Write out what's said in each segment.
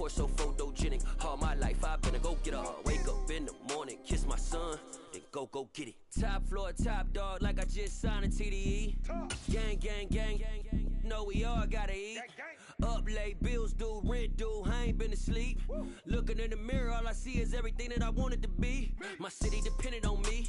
pour so photogenic. All my life I've been a go-getter. Wake up in the morning, kiss my son, then go get it. Top floor, top dog, like I just signed a TDE. Gang, gang, gang, gang, gang. Know we all gotta eat. Up late, bills due, rent due, I ain't been asleep. Looking in the mirror, all I see is everything that I wanted to be. My city depended on me,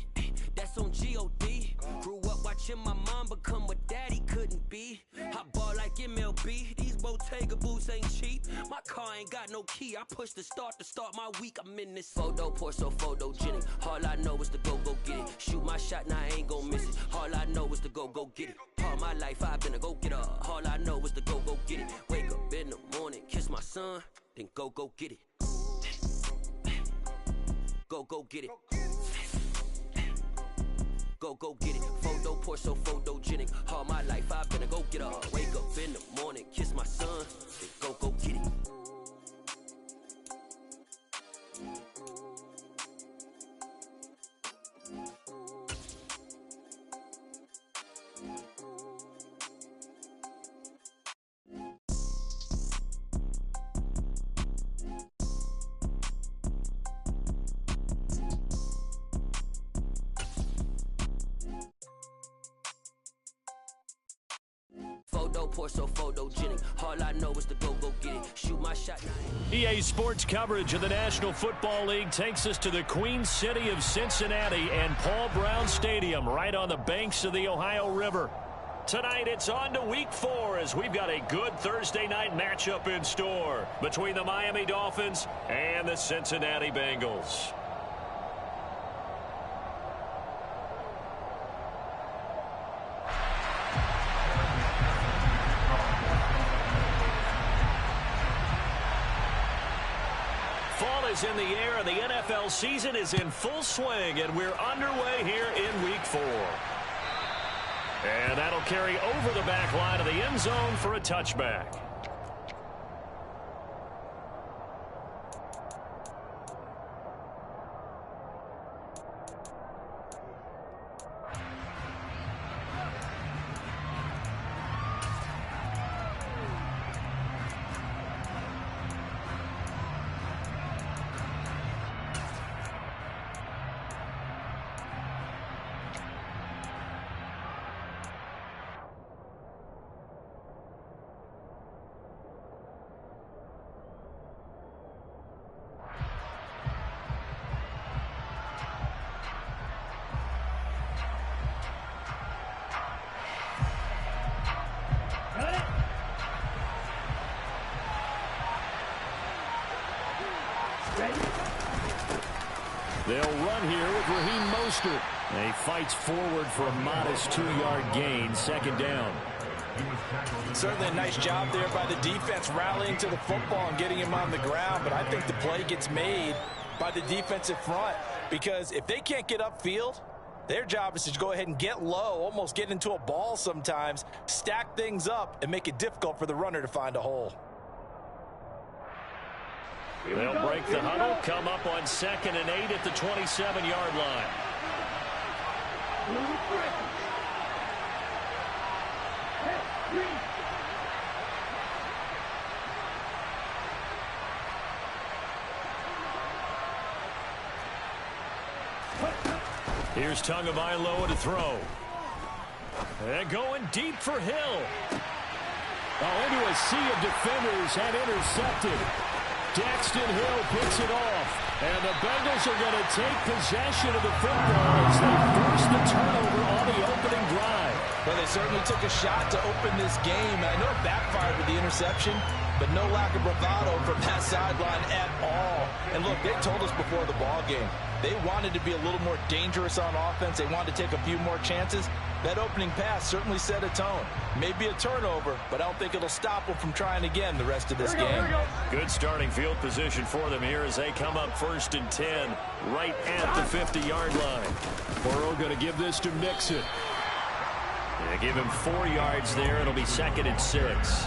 that's on G.O.D. Grew up watching my mom become what daddy couldn't be. I ball like MLB, these Bottega boots ain't cheap. My car ain't got no key, I push the start to start my week. I'm in this photo, pour so photogenic. All I know is to go get it. Shoot my shot, now I ain't gon' miss it. All I know is to go get it. All my life I've been a go-getter. All I know is to go get it. Wake up in the morning, kiss my son, then go get it. Go get it. Go get it. Photo pour so photogenic. All my life I've been a go-getter. Wake up in the morning, kiss my son, then go get it. Pour so photogenic. All I know is to go get it. Shoot my shot. EA Sports coverage of the National Football League takes us to the Queen City of Cincinnati and Paul Brown Stadium right on the banks of the Ohio River. Tonight it's on to Week 4 as we've got a good Thursday night matchup in store between the Miami Dolphins and the Cincinnati Bengals. In the air, and the NFL season is in full swing, and we're underway here in Week 4. And that'll carry over the back line of the end zone for a touchback. They'll run here with Raheem Mostert. He fights forward for a modest 2-yard gain, second down. Certainly a nice job there by the defense rallying to the football and getting him on the ground, but I think the play gets made by the defensive front because if they can't get upfield, their job is to go ahead and get low, almost get into a ball sometimes, stack things up, and make it difficult for the runner to find a hole. They'll break the huddle, come up on 2nd and 8 at the 27-yard line. Here's Tagovailoa to throw. And going deep for Hill. Oh, into a sea of defenders and intercepted. Daxton Hill picks it off. And the Bengals are going to take possession of the football as they force the turnover on the opening drive. Well, they certainly took a shot to open this game. I know it backfired with the interception, but no lack of bravado from that sideline at all. And look, they told us before the ball game, they wanted to be a little more dangerous on offense. They wanted to take a few more chances. That opening pass certainly set a tone. Maybe a turnover, but I don't think it'll stop them from trying again the rest of this game. Good starting field position for them here as they come up 1st and 10 right at the 50-yard line. Burrow going to give this to Mixon. Yeah, give him 4 yards there. It'll be 2nd and 6.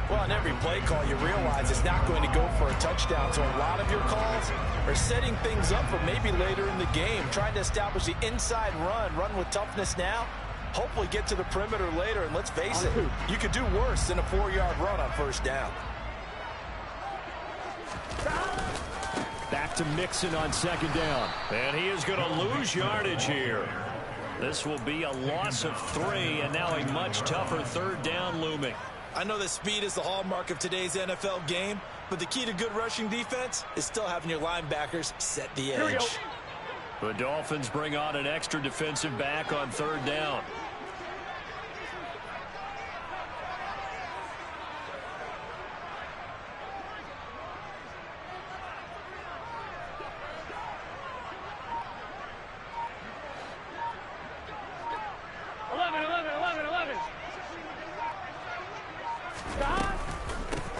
Well, on every play call, you realize it's not going to go for a touchdown. So a lot of your calls are setting things up for maybe later in the game, trying to establish the inside run with toughness now, hopefully get to the perimeter later. And let's face it, you could do worse than a 4-yard run on 1st down. to Mixon on second down. And he is going to lose yardage here. This will be a loss of 3, and now a much tougher third down looming. I know that speed is the hallmark of today's NFL game, but the key to good rushing defense is still having your linebackers set the edge. The Dolphins bring on an extra defensive back on third down.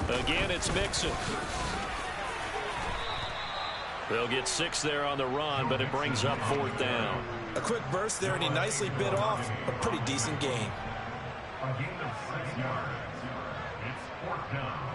Again, it's Mixon. They'll get 6 there on the run, but it brings up 4th down. A quick burst there, and he nicely bit off a pretty decent gain. A gain of 6 yards. It's 4th down.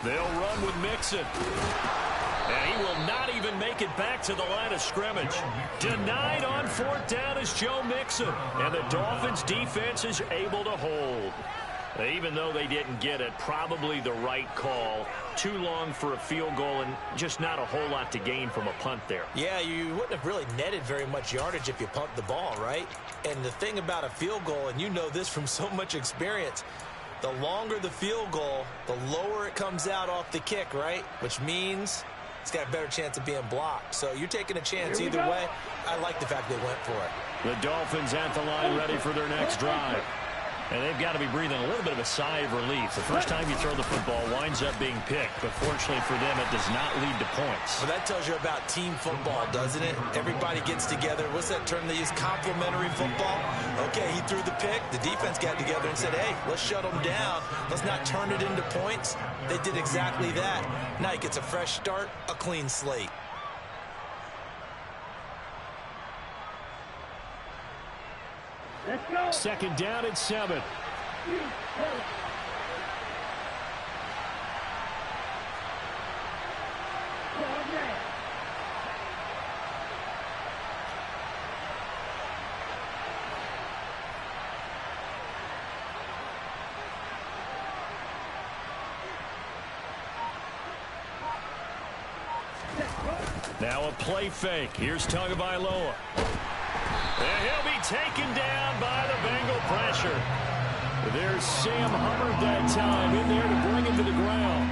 They'll run with Mixon. And he will not even make it back to the line of scrimmage. Denied on 4th down is Joe Mixon. And the Dolphins defense is able to hold. Even though they didn't get it, probably the right call. Too long for a field goal and just not a whole lot to gain from a punt there. Yeah, you wouldn't have really netted very much yardage if you pumped the ball, right? And the thing about a field goal, and you know this from so much experience, the longer the field goal, the lower it comes out off the kick, right? Which means it's got a better chance of being blocked. So you're taking a chance either way. I like the fact they went for it. The Dolphins at the line ready for their next drive. And they've got to be breathing a little bit of a sigh of relief. The first time you throw the football winds up being picked, but fortunately for them, it does not lead to points. Well, that tells you about team football, doesn't it? Everybody gets together. What's that term they use? Complementary football? Okay, he threw the pick. The defense got together and said, hey, let's shut them down. Let's not turn it into points. They did exactly that. Now he gets a fresh start, a clean slate. Let's go. Second down and 7. Now a play fake. Here's Tagovailoa. And he'll be taken down by the Bengal pressure. There's Sam Hubbard that time in there to bring him to the ground.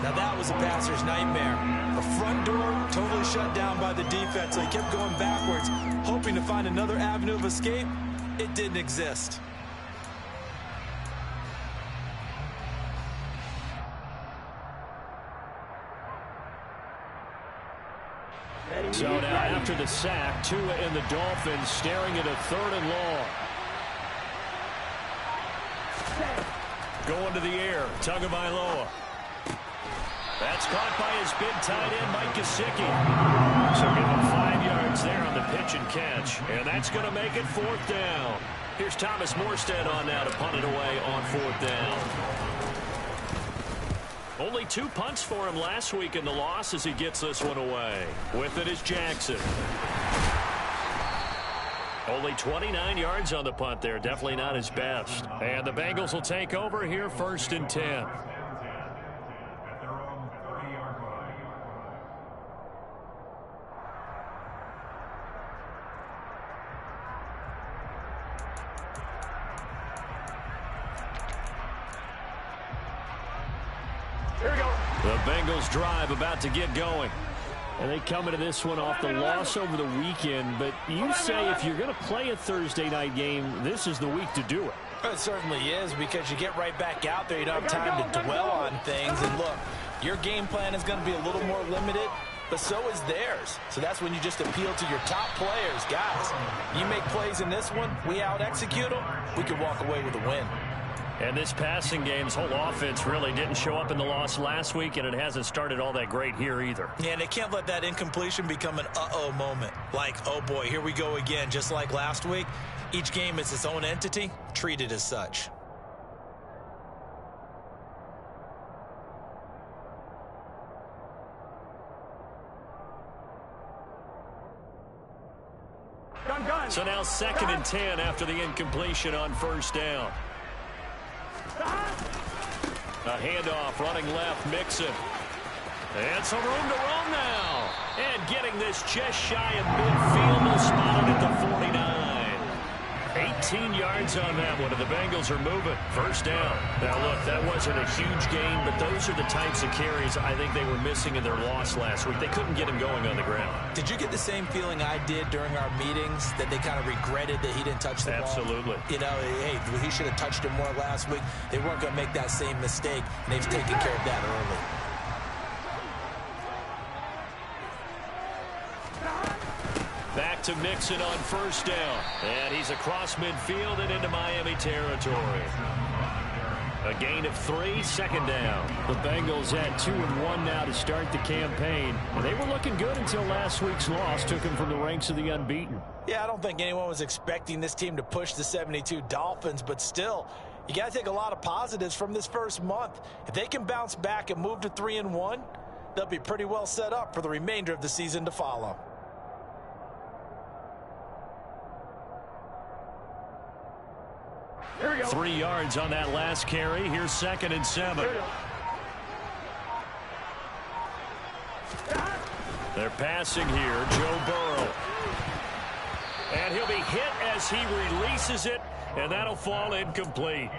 Now that was a passer's nightmare. The front door totally shut down by the defense. So he kept going backwards, hoping to find another avenue of escape. It didn't exist. So now after the sack, Tua and the Dolphins staring at a 3rd and long. Going to the air, Tagovailoa. That's caught by his big tight end, Mike Gesicki. So give him 5 yards there on the pitch and catch. And that's going to make it 4th down. Here's Thomas Morstead on now to punt it away on 4th down. Only 2 punts for him last week in the loss as he gets this one away. With it is Jackson. Only 29 yards on the punt there. Definitely not his best. And the Bengals will take over here 1st and 10. At their own 30-yard line. Here we go. The Bengals drive about to get going. And they come into this one off the loss over the weekend. But you say if you're going to play a Thursday night game, this is the week to do it. It certainly is, because you get right back out there. You don't have time to dwell on things. And look, your game plan is going to be a little more limited, but so is theirs. So that's when you just appeal to your top players. Guys, you make plays in this one, we out-execute them, we could walk away with a win. And this passing game's whole offense really didn't show up in the loss last week, and it hasn't started all that great here either. Yeah, and they can't let that incompletion become an uh-oh moment. Like, oh boy, here we go again, just like last week. Each game is its own entity, treated as such. So now 2nd and 10 after the incompletion on first down. A handoff, running left, Mixon. And some room to roam now. And getting this just shy of midfield, will spot it at the 49. 18 yards on that one, and the Bengals are moving. First down. Now, look, that wasn't a huge gain, but those are the types of carries I think they were missing in their loss last week. They couldn't get him going on the ground. Did you get the same feeling I did during our meetings, that they kind of regretted that he didn't touch the ball? Absolutely. You know, hey, he should have touched it more last week. They weren't going to make that same mistake, and they've taken care of that early. Back to Mixon on first down. And he's across midfield and into Miami territory. A gain of 3, 2nd down. The Bengals at 2-1 now to start the campaign. And they were looking good until last week's loss took them from the ranks of the unbeaten. Yeah, I don't think anyone was expecting this team to push the 72 Dolphins, but still, you got to take a lot of positives from this first month. If they can bounce back and move to 3-1, they'll be pretty well set up for the remainder of the season to follow. Here we go. 3 yards on that last carry. Here's 2nd and 7. They're passing here. Joe Burrow. And he'll be hit as he releases it, and that'll fall incomplete.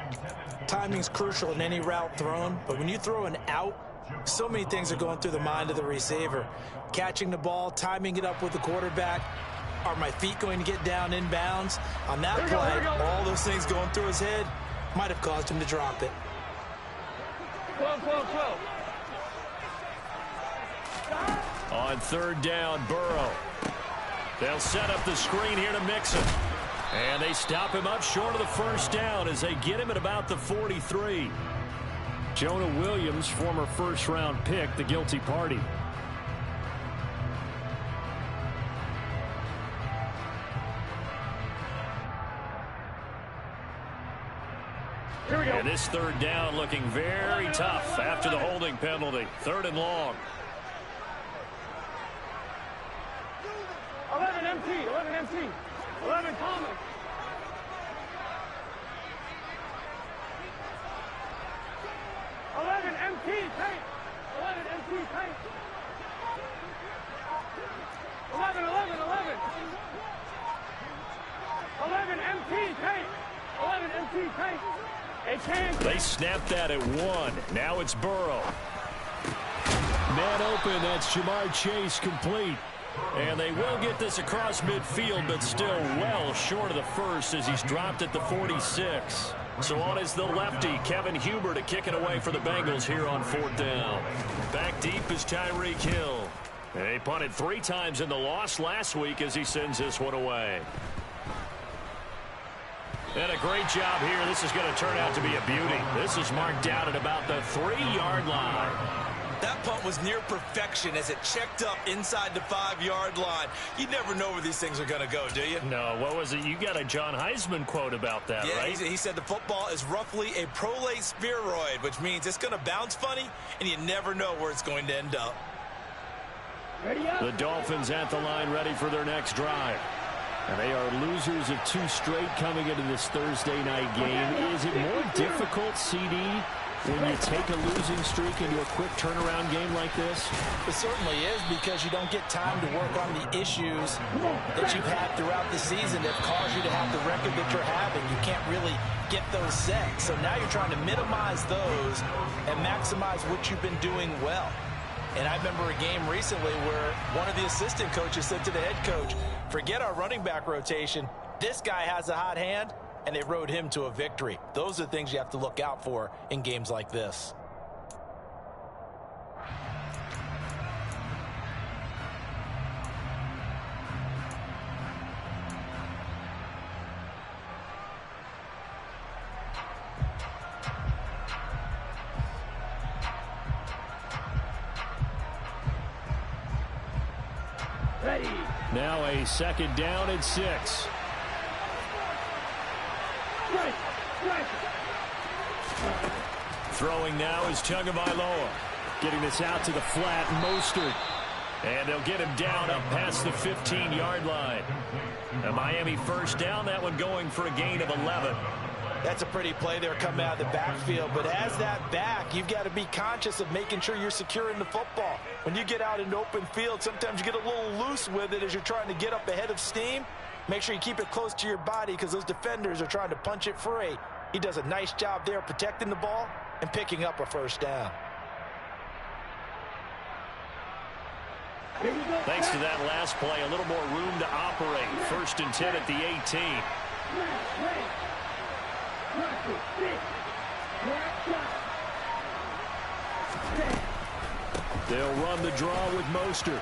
Timing's crucial in any route thrown, but when you throw an out, so many things are going through the mind of the receiver. Catching the ball, timing it up with the quarterback. Are my feet going to get down inbounds? On that play, all those things going through his head might have caused him to drop it. 12. On 3rd down, Burrow. They'll set up the screen here to Mixon. And they stop him up short of the first down as they get him at about the 43. Jonah Williams, former first-round pick, the guilty party. And this 3rd down looking very tough after the holding penalty. 3rd and long. 11 empty. 11 common. 11 empty tank. 11 empty tank. 11. 11 empty tank. 11 empty tank. They snapped that at 1. Now it's Burrow. Man open. That's Jamar Chase complete. And they will get this across midfield, but still well short of the first as he's dropped at the 46. So on is the lefty, Kevin Huber, to kick it away for the Bengals here on 4th down. Back deep is Tyreek Hill. They punted 3 times in the loss last week as he sends this one away. And a great job here. This is going to turn out to be a beauty. This is marked down at about the 3-yard line. That punt was near perfection as it checked up inside the 5-yard line. You never know where these things are going to go, do you? No, what was it? You got a John Heisman quote about that, right? He said the football is roughly a prolate spheroid, which means it's going to bounce funny, and you never know where it's going to end up. The Dolphins at the line ready for their next drive. And they are losers of 2 straight coming into this Thursday night game. Is it more difficult, CD, when you take a losing streak into a quick turnaround game like this? It certainly is, because you don't get time to work on the issues that you've had throughout the season that cause you to have the record that you're having. You can't really get those set. So now you're trying to minimize those and maximize what you've been doing well. And I remember a game recently where one of the assistant coaches said to the head coach, forget our running back rotation. This guy has a hot hand, and they rode him to a victory. Those are the things you have to look out for in games like this. Now a second down and 6. Throwing now is Tagovailoa. Getting this out to the flat, Mostert. And they'll get him down up past the 15-yard line. A Miami first down, that one going for a gain of 11. That's a pretty play there coming out of the backfield. But as that back, you've got to be conscious of making sure you're securing the football. When you get out in open field, sometimes you get a little loose with it as you're trying to get up ahead of steam. Make sure you keep it close to your body because those defenders are trying to punch it free. He does a nice job there protecting the ball and picking up a first down. Thanks to that last play, a little more room to operate. 1st and 10 at the 18. They'll run the draw with Mostert.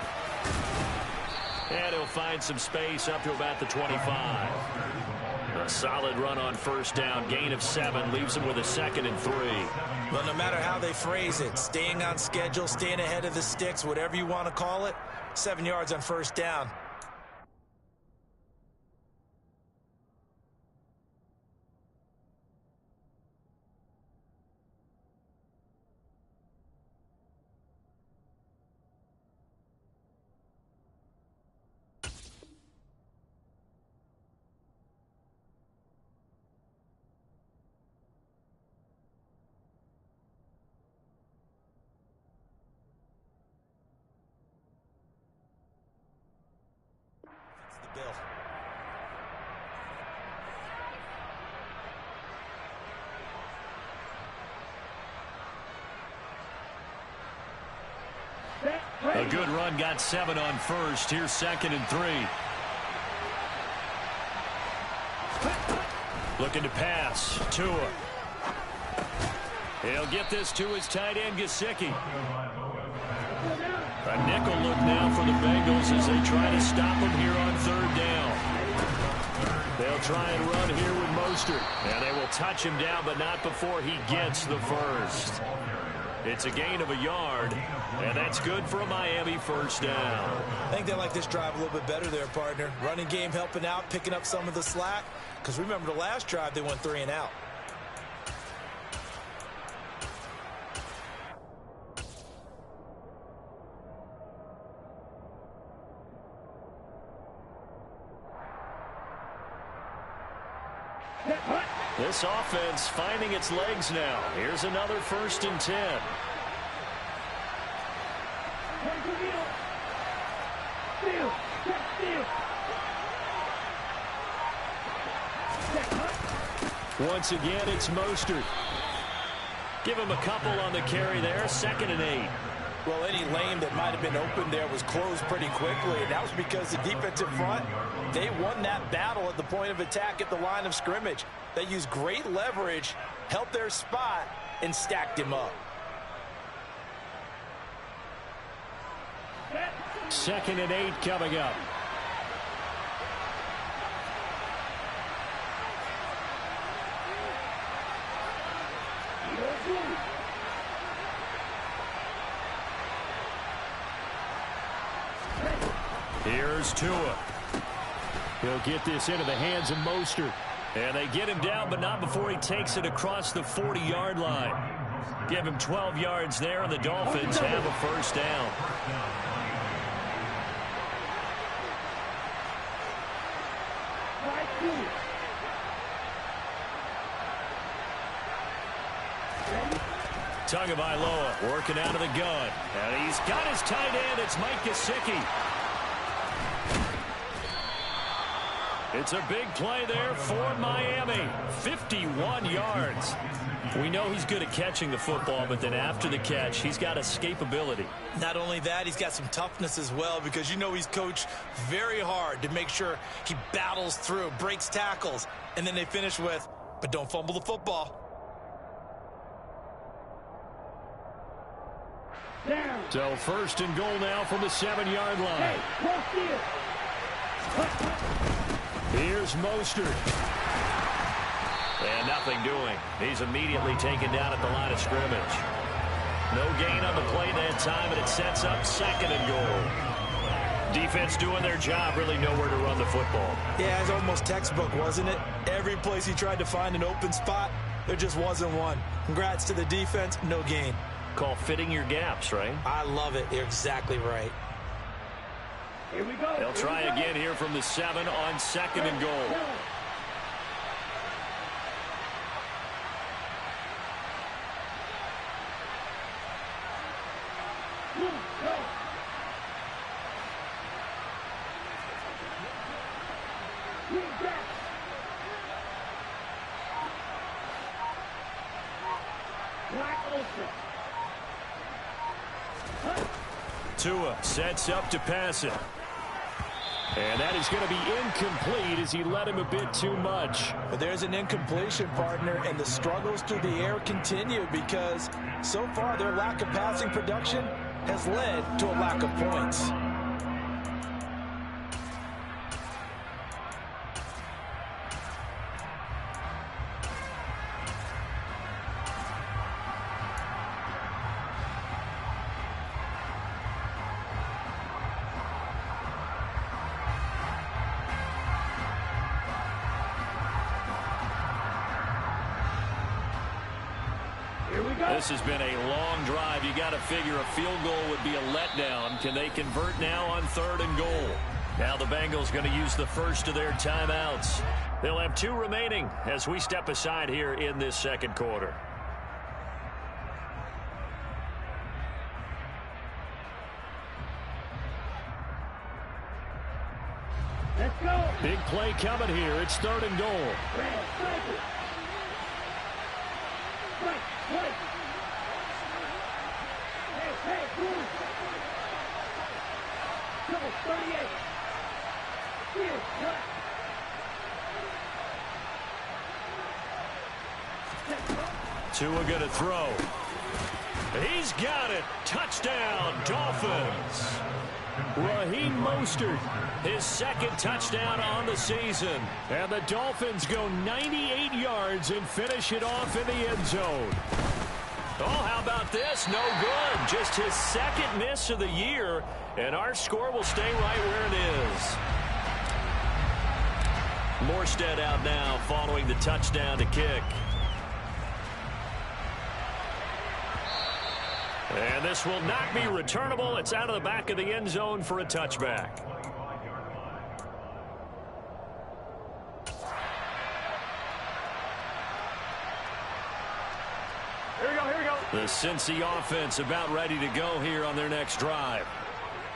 And he'll find some space up to about the 25. A solid run on first down. Gain of 7 leaves him with a 2nd and 3. Well, no matter how they phrase it, staying on schedule, staying ahead of the sticks, whatever you want to call it, 7 yards on first down. A good run, got 7 on first. Here's 2nd and 3. Looking to pass. Tua. He'll get this to his tight end, Gesicki. A nickel look now for the Bengals as they try to stop him here on 3rd down. They'll try and run here with Mostert. And they will touch him down, but not before he gets the first. It's a gain of a yard, and that's good for a Miami first down. I think they like this drive a little bit better there, partner. Running game helping out, picking up some of the slack. Because remember the last drive, they went 3 and out. This offense finding its legs now. Here's another 1st and 10. Once again, it's Mostert. Give him a couple on the carry there. 2nd and 8. Well, any lane that might have been open there was closed pretty quickly, and that was because the defensive front, they won that battle at the point of attack at the line of scrimmage. They used great leverage, helped their spot, and stacked him up. 2nd and 8 coming up. Here's Tua. He'll get this into the hands of Mostert. And they get him down, but not before he takes it across the 40-yard line. Give him 12 yards there, and the Dolphins have a first down. Tagovailoa working out of the gun. And he's got his tight end. It's Mike Gesicki. It's a big play there for Miami. 51 yards. We know he's good at catching the football, but then after the catch, he's got escapability. Not only that, he's got some toughness as well, because you know he's coached very hard to make sure he battles through, breaks tackles, and then they finish with, but don't fumble the football. So 1st and goal now from the 7-yard line. Here's Mostert. And nothing doing. He's immediately taken down at the line of scrimmage. No gain on the play that time, and it sets up 2nd and goal. defense doing their job, really nowhere to run the football. Yeah, it's almost textbook, wasn't it? Every place he tried to find an open spot, there just wasn't one. Congrats to the defense, no gain. Call fitting your gaps, right? I love it. You're exactly right. Here we go. They'll try again here from the 7 on 2nd and goal. Tua sets up to pass it. And that is going to be incomplete as he led him a bit too much. But there's an incompletion, partner, and the struggles through the air continue because so far their lack of passing production has led to a lack of points. This has been a long drive. You got to figure a field goal would be a letdown. Can they convert now on 3rd and goal? Now the Bengals going to use the first of their timeouts. They'll have 2 remaining as we step aside here in this 2nd quarter. Let's go. Big play coming here. It's 3rd and goal. Tua going to throw. He's got it. Touchdown, Dolphins. Raheem Mostert, his 2nd touchdown on the season. And the Dolphins go 98 yards and finish it off in the end zone. Oh, how about this? No good. Just his 2nd miss of the year, and our score will stay right where it is. Morstead out now following the touchdown to kick. And this will not be returnable. It's out of the back of the end zone for a touchback. Here we go. The Cincy offense about ready to go here on their next drive.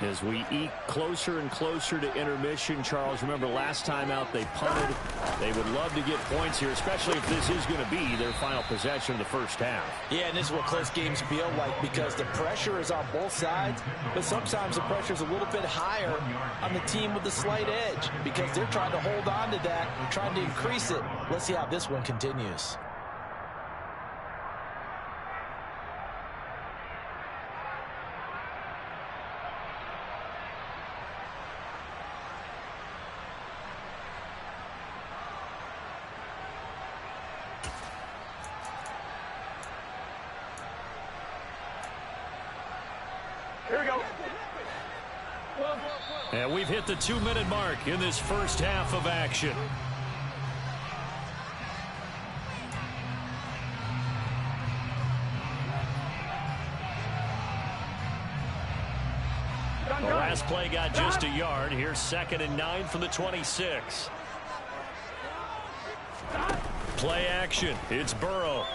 As we eke closer and closer to intermission, Charles, remember last time out they punted. They would love to get points here, especially if this is going to be their final possession of the first half. Yeah, and this is what close games feel like because the pressure is on both sides, but sometimes the pressure is a little bit higher on the team with the slight edge because they're trying to hold on to that and trying to increase it. Let's see how this one continues. Here we go. And we've hit the 2-minute mark in this first half of action. The last play got just a yard. Here's 2nd and 9 from the 26. Play action. It's Burrow.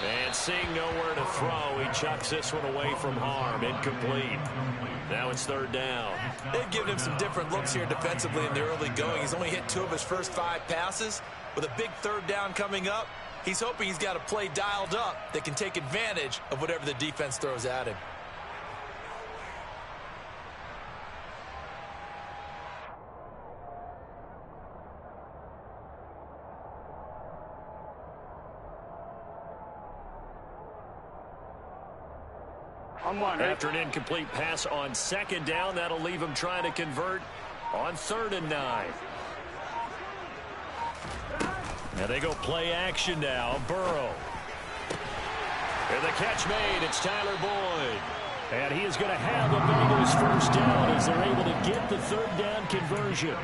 And seeing nowhere to throw, he chucks this one away from harm. Incomplete. Now it's 3rd down. They've given him some different looks here defensively in the early going. He's only hit 2 of his first 5 passes. With a big 3rd down coming up, he's hoping he's got a play dialed up that can take advantage of whatever the defense throws at him. After an incomplete pass on 2nd down, that'll leave him trying to convert on 3rd and 9. Now they go play action now. Burrow. And the catch made. It's Tyler Boyd. And he is going to have the Bengals first down as they're able to get the third down conversion.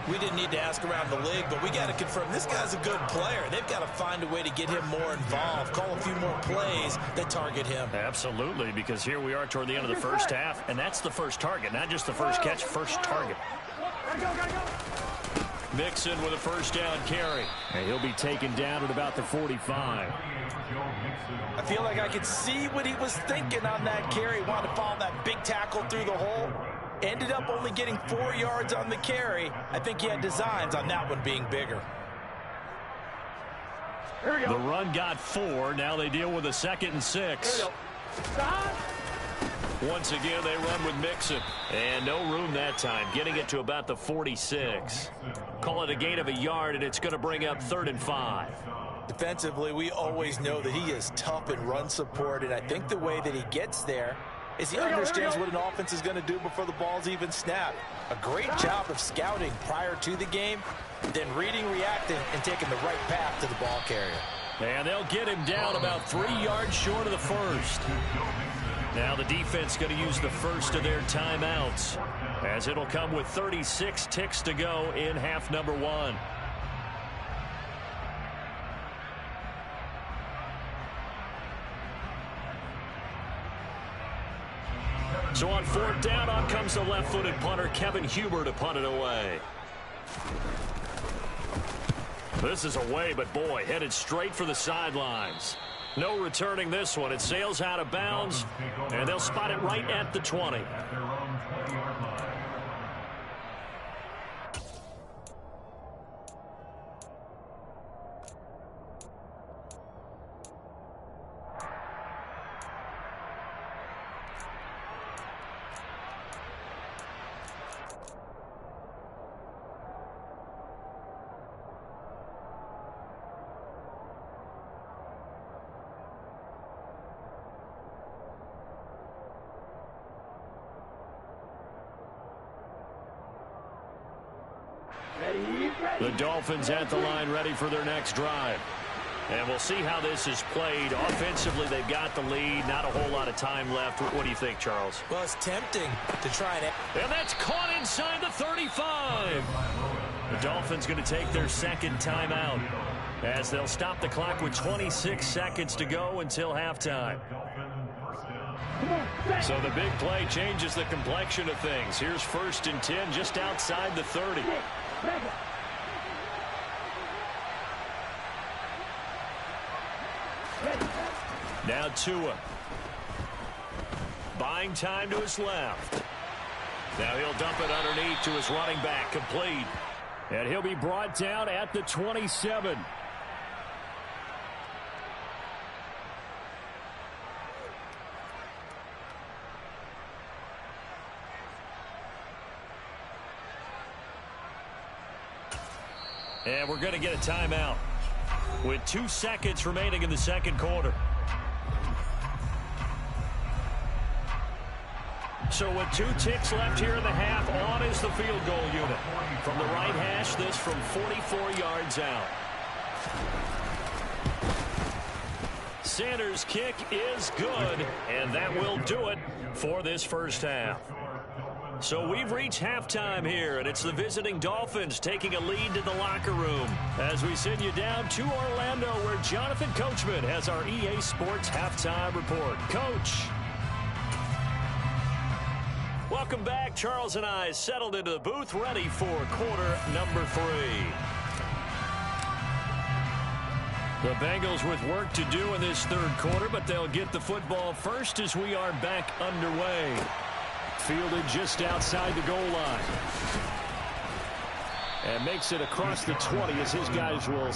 We didn't need to ask around the league, but we got to confirm this guy's a good player. They've got to find a way to get him more involved, call a few more plays that target him. Absolutely, because here we are toward the end of the first half, and that's the first target, not just the first catch, first target. Mixon with a first down carry. And he'll be taken down at about the 45. I feel like I could see what he was thinking on that carry. Wanted to follow that big tackle through the hole. Ended up only getting 4 yards on the carry. I think he had designs on that one being bigger. The run got 4. Now they deal with a 2nd and 6. Once again, they run with Mixon. And no room that time, getting it to about the 46. Call it a gain of a yard, and it's going to bring up 3rd and 5. Defensively, we always know that he is tough in run support, and I think the way that he gets there is he understands what an offense is going to do before the ball's even snapped. A great job of scouting prior to the game, then reading, reacting, and taking the right path to the ball carrier. And they'll get him down about 3 yards short of the first. Now the defense going to use the first of their timeouts, as it'll come with 36 ticks to go in half number 1. So on 4th down, on comes the left-footed punter, Kevin Huber, to punt it away. This is away, but boy, headed straight for the sidelines. No returning this one. It sails out of bounds, and they'll spot it right at the 20. The Dolphins at the line, ready for their next drive. And we'll see how this is played. Offensively, they've got the lead. Not a whole lot of time left. What do you think, Charles? Well, it's tempting to try and... And that's caught inside the 35. The Dolphins going to take their 2nd timeout, as they'll stop the clock with 26 seconds to go until halftime. So the big play changes the complexion of things. Here's 1st and 10 just outside the 30. Now Tua. Buying time to his left. Now he'll dump it underneath to his running back, complete. And he'll be brought down at the 27. And we're going to get a timeout with 2 seconds remaining in the 2nd quarter. So with 2 ticks left here in the half, on is the field goal unit. From the right hash, this from 44 yards out. Sanders' kick is good, and that will do it for this first half. So we've reached halftime here, and it's the visiting Dolphins taking a lead to the locker room as we send you down to Orlando, where Jonathan Coachman has our EA Sports halftime report. Coach. Welcome back. Charles and I settled into the booth, ready for quarter number 3. The Bengals with work to do in this 3rd quarter, but they'll get the football first as we are back underway. Fielded just outside the goal line. And makes it across the 20 as his guys will...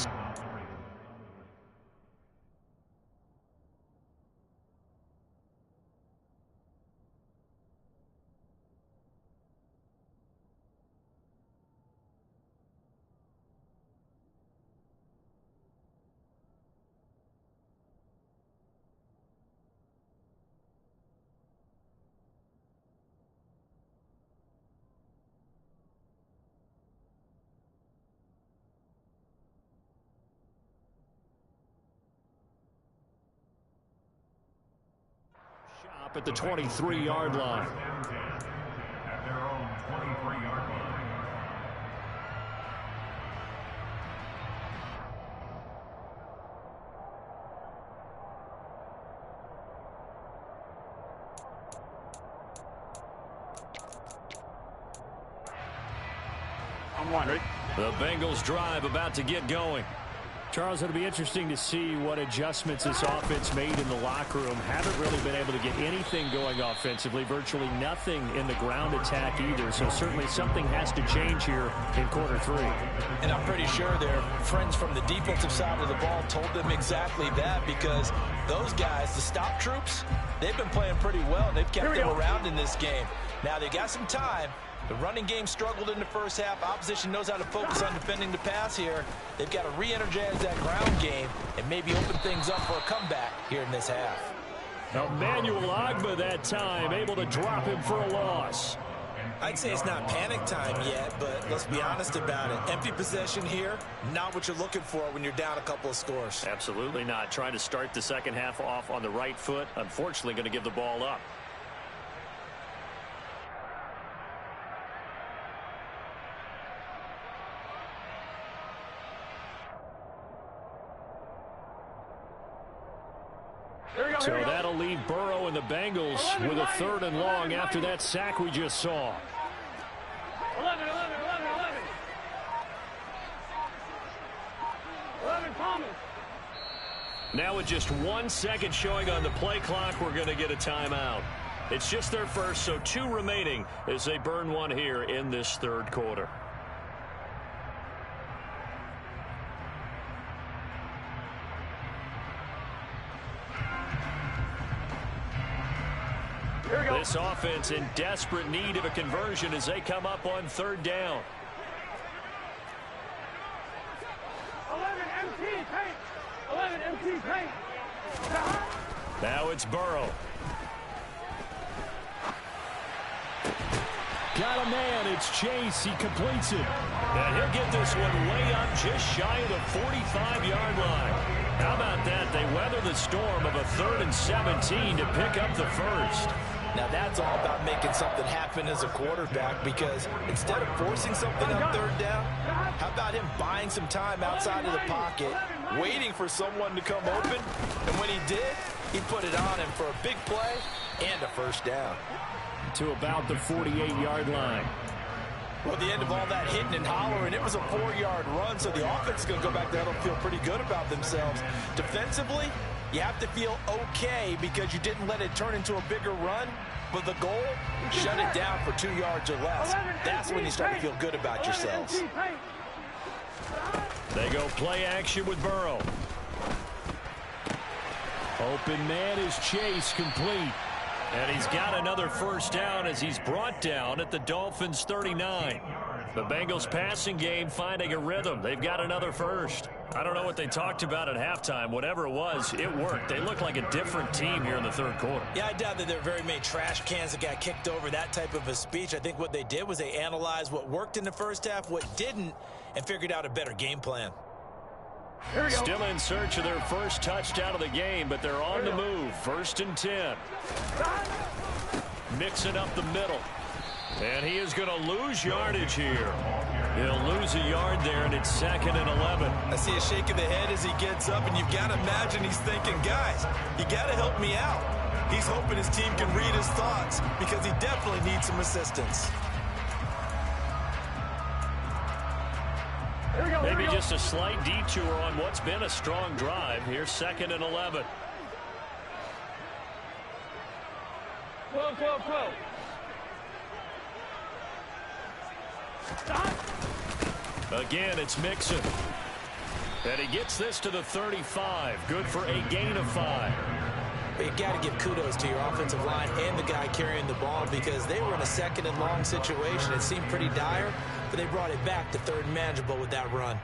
at the 23-yard line. At their own 23-yard line. The Bengals drive about to get going. Charles, it'll be interesting to see what adjustments this offense made in the locker room. Haven't really been able to get anything going offensively, virtually nothing in the ground attack either. So certainly something has to change here in quarter three. And I'm pretty sure their friends from the defensive side of the ball told them exactly that, because those guys, the stop troops, they've been playing pretty well. They've kept them around in this game. Now they got some time. The running game struggled in the first half. Opposition knows how to focus on defending the pass here. They've got to re-energize that ground game and maybe open things up for a comeback here in this half. Emmanuel Ogbah that time, able to drop him for a loss. I'd say it's not panic time yet, but let's be honest about it. Empty possession here, not what you're looking for when you're down a couple of scores. Absolutely not. Trying to start the second half off on the right foot. Unfortunately, going to give the ball up. So that'll leave Burrow and the Bengals with a 3rd and long after that sack we just saw. 11, Thomas. Now with just 1 second showing on the play clock, we're going to get a timeout. It's just their first, so 2 remaining as they burn one here in this 3rd quarter. This offense in desperate need of a conversion as they come up on 3rd down. 11 MT paint. 11 MT paint. Now it's Burrow. Got a man. It's Chase. He completes it. And he'll get this one way up just shy of the 45-yard line. How about that? They weather the storm of a 3rd and 17 to pick up the first. Now that's all about making something happen as a quarterback, because instead of forcing something on 3rd down, how about him buying some time outside of the pocket, waiting for someone to come open, and when he did, he put it on him for a big play and a 1st down. To about the 48-yard line. Well, the end of all that hitting and hollering, it was a 4-yard run, so the offense is going to go back there and feel pretty good about themselves. Defensively, you have to feel okay because you didn't let it turn into a bigger run, but the goal, shut it down for 2 yards or less. That's when you start to feel good about yourselves. They go play action with Burrow. Open man is Chase, complete. And he's got another 1st down as he's brought down at the Dolphins' 39. The Bengals passing game finding a rhythm. They've got another 1st. I don't know what they talked about at halftime. Whatever it was, it worked. They look like a different team here in the 3rd quarter. Yeah, I doubt that there are very many trash cans that got kicked over, that type of a speech. I think what they did was they analyzed what worked in the first half, what didn't, and figured out a better game plan. Still in search of their first touchdown of the game, but they're on the move. 1st and 10. Mixing up the middle. And he is going to lose yardage here. He'll lose a yard there, and it's 2nd and 11. I see a shake of the head as he gets up, and you've got to imagine he's thinking, guys, you got to help me out. He's hoping his team can read his thoughts because he definitely needs some assistance. Maybe just a slight detour on what's been a strong drive. Here's 2nd and 11. 12. Again, it's Mixon. And he gets this to the 35. Good for a gain of 5. But you got to give kudos to your offensive line and the guy carrying the ball, because they were in a 2nd and long situation. It seemed pretty dire, but they brought it back to 3rd and manageable with that run.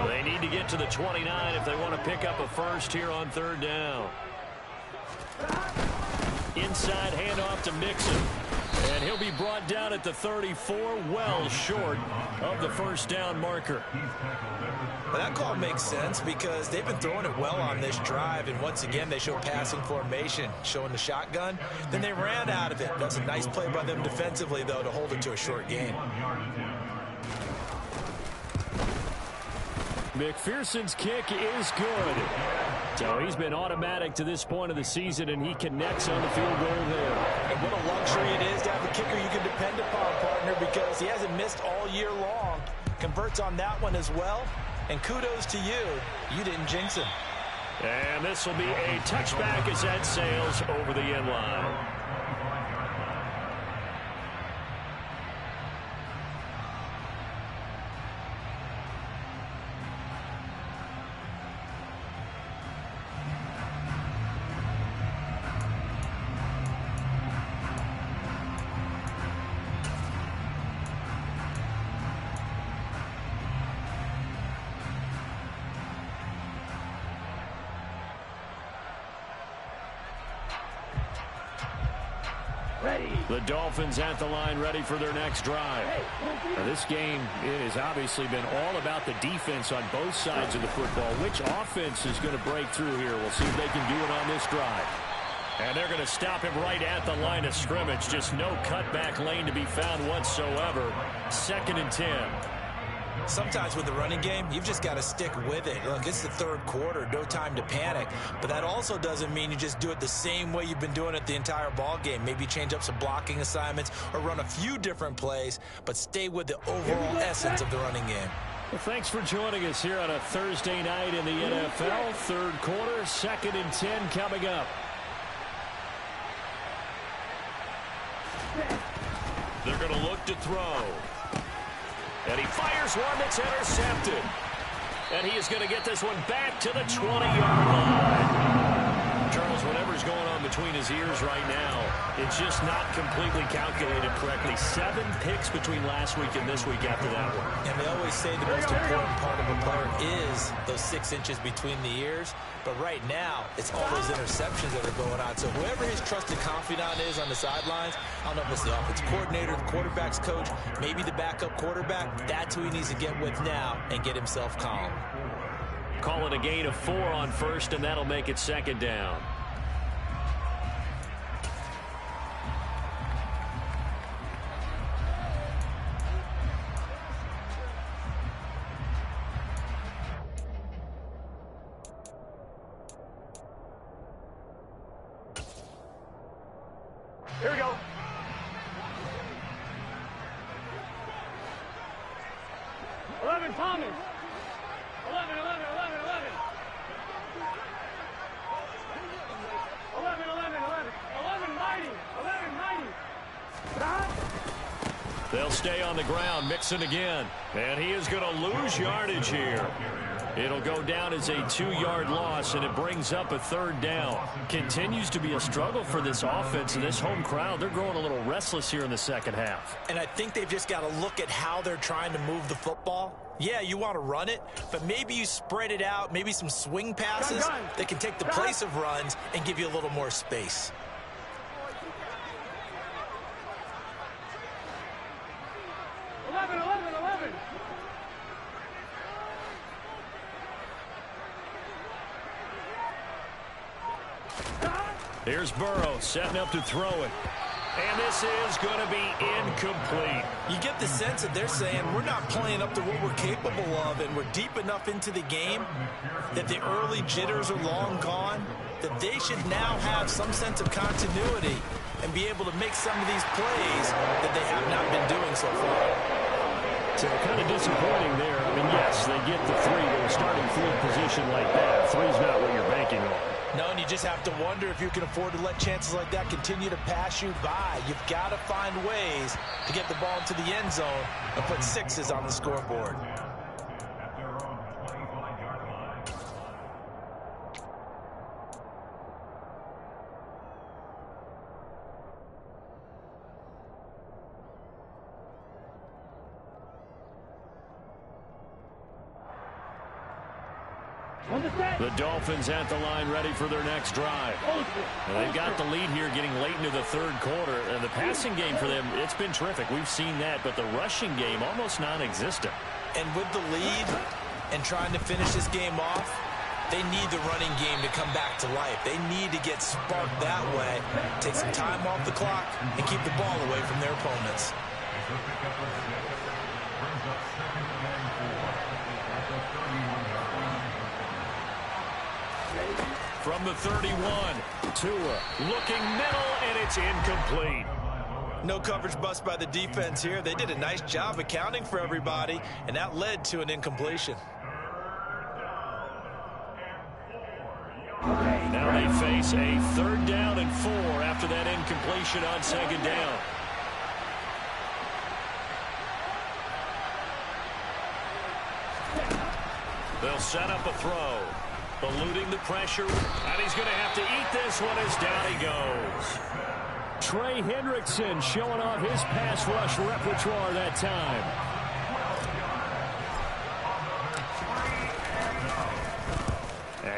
They need to get to the 29 if they want to pick up a 1st here on 3rd down. Inside handoff to Mixon. And he'll be brought down at the 34, well short of the first down marker. Well, that call makes sense because they've been throwing it well on this drive, and once again they show passing formation, showing the shotgun. Then they ran out of it. That's a nice play by them defensively, though, to hold it to a short gain. McPherson's kick is good. So he's been automatic to this point of the season, and he connects on the field goal there. And what a luxury it is to have a kicker you can depend upon, partner, because he hasn't missed all year long. Converts on that one as well. And kudos to you. You didn't jinx him. And this will be a touchback as that sails over the end line. The Dolphins at the line ready for their next drive. Now, this game has obviously been all about the defense on both sides of the football. Which offense is going to break through here? We'll see if they can do it on this drive. And they're going to stop him right at the line of scrimmage. Just no cutback lane to be found whatsoever. 2nd and 10. Sometimes with the running game, you've just got to stick with it. Look, it's the third quarter, no time to panic. But that also doesn't mean you just do it the same way you've been doing it the entire ball game. Maybe change up some blocking assignments or run a few different plays, but stay with the overall essence of the running game. Well, thanks for joining us here on a Thursday night in the NFL. Third quarter, 2nd and 10 coming up. They're going to look to throw. And he fires one that's intercepted. And he is going to get this one back to the 20-yard line. Charles, whatever's going on between his ears right now, it's just not completely calculated correctly. 7 picks between last week and this week after that one. And they always say the most important part of a player is those 6 inches between the ears. But right now, it's all those interceptions that are going on. So whoever his trusted confidant is on the sidelines, I don't know if it's the offense coordinator, the quarterback's coach, maybe the backup quarterback, that's who he needs to get with now and get himself calm. Call it a gain of 4 on first, and that'll make it 2nd down. Here we go. Thomas. 11. 11 mighty. They'll stay on the ground. Mixon again. And he is going to lose yardage here. It'll go down as a 2-yard loss, and it brings up a 3rd down. Continues to be a struggle for this offense, and this home crowd, they're growing a little restless here in the second half. And I think they've just got to look at how they're trying to move the football. Yeah, you want to run it, but maybe you spread it out, maybe some swing passes that can take the place of runs and give you a little more space. Here's Burrow setting up to throw it. And this is going to be incomplete. You get the sense that they're saying we're not playing up to what we're capable of, and we're deep enough into the game that the early jitters are long gone, that they should now have some sense of continuity and be able to make some of these plays that they have not been doing so far. So kind of disappointing there. I mean, yes, they get the 3 to a starting field position like that. 3's not what you're banking on. No, and you just have to wonder if you can afford to let chances like that continue to pass you by. You've got to find ways to get the ball into the end zone and put 6s on the scoreboard. The Dolphins at the line ready for their next drive. Well, they've got the lead here getting late into the third quarter. And the passing game for them, it's been terrific. We've seen that, but the rushing game almost non-existent. And with the lead and trying to finish this game off, they need the running game to come back to life. They need to get sparked that way, take some time off the clock, and keep the ball away from their opponents. From the 31, Tua looking middle, and it's incomplete. No coverage bust by the defense here. They did a nice job accounting for everybody, and that led to an incompletion. Now they face a 3rd down and 4 after that incompletion on 2nd down. They'll set up a throw. Eluding the pressure, and he's going to have to eat this one as down he goes. Trey Hendrickson showing off his pass rush repertoire that time.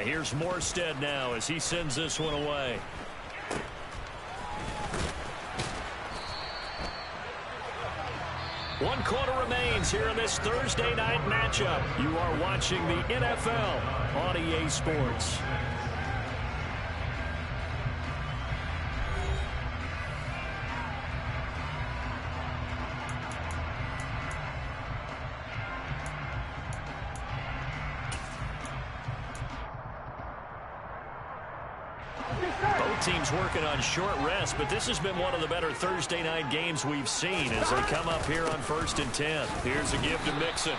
Here's Morstead now as he sends this one away. One quarter remains here in this Thursday night matchup. You are watching the NFL on EA Sports. Both teams working on short rest, but this has been one of the better Thursday night games we've seen as they come up here on 1st and 10. Here's a give to Mixon.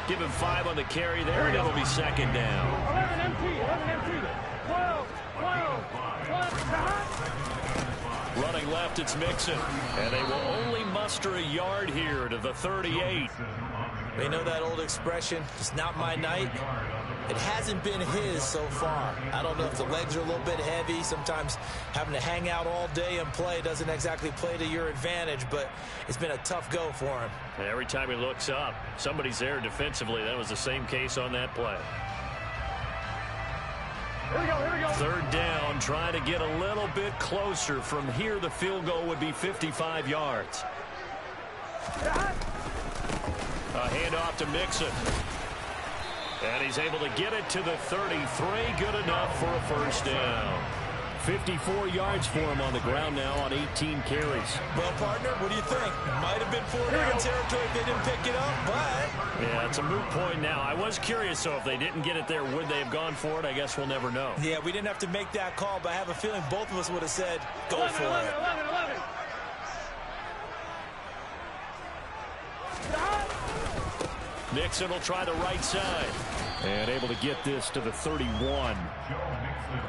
Give him 5 on the carry there, and it'll be 2nd down. 11 empty, 11 empty. 12. Running left, it's Mixon. And they will only muster a yard here to the 38. They know that old expression, it's not my night. It hasn't been his so far. I don't know if the legs are a little bit heavy. Sometimes having to hang out all day and play doesn't exactly play to your advantage, but it's been a tough go for him. And every time he looks up, somebody's there defensively. That was the same case on that play. Here we go, here we go. 3rd down, trying to get a little bit closer. From here, the field goal would be 55 yards. A handoff to Mixon. And he's able to get it to the 33. Good enough for a 1st down. 54 yards for him on the ground now on 18 carries. Well, partner, what do you think? Might have been 4-down territory if they didn't pick it up, but... Yeah, it's a moot point now. I was curious, so if they didn't get it there, would they have gone for it? I guess we'll never know. Yeah, we didn't have to make that call, but I have a feeling both of us would have said, go 11, for 11, it. 11, 11. Nixon will try the right side. And able to get this to the 31.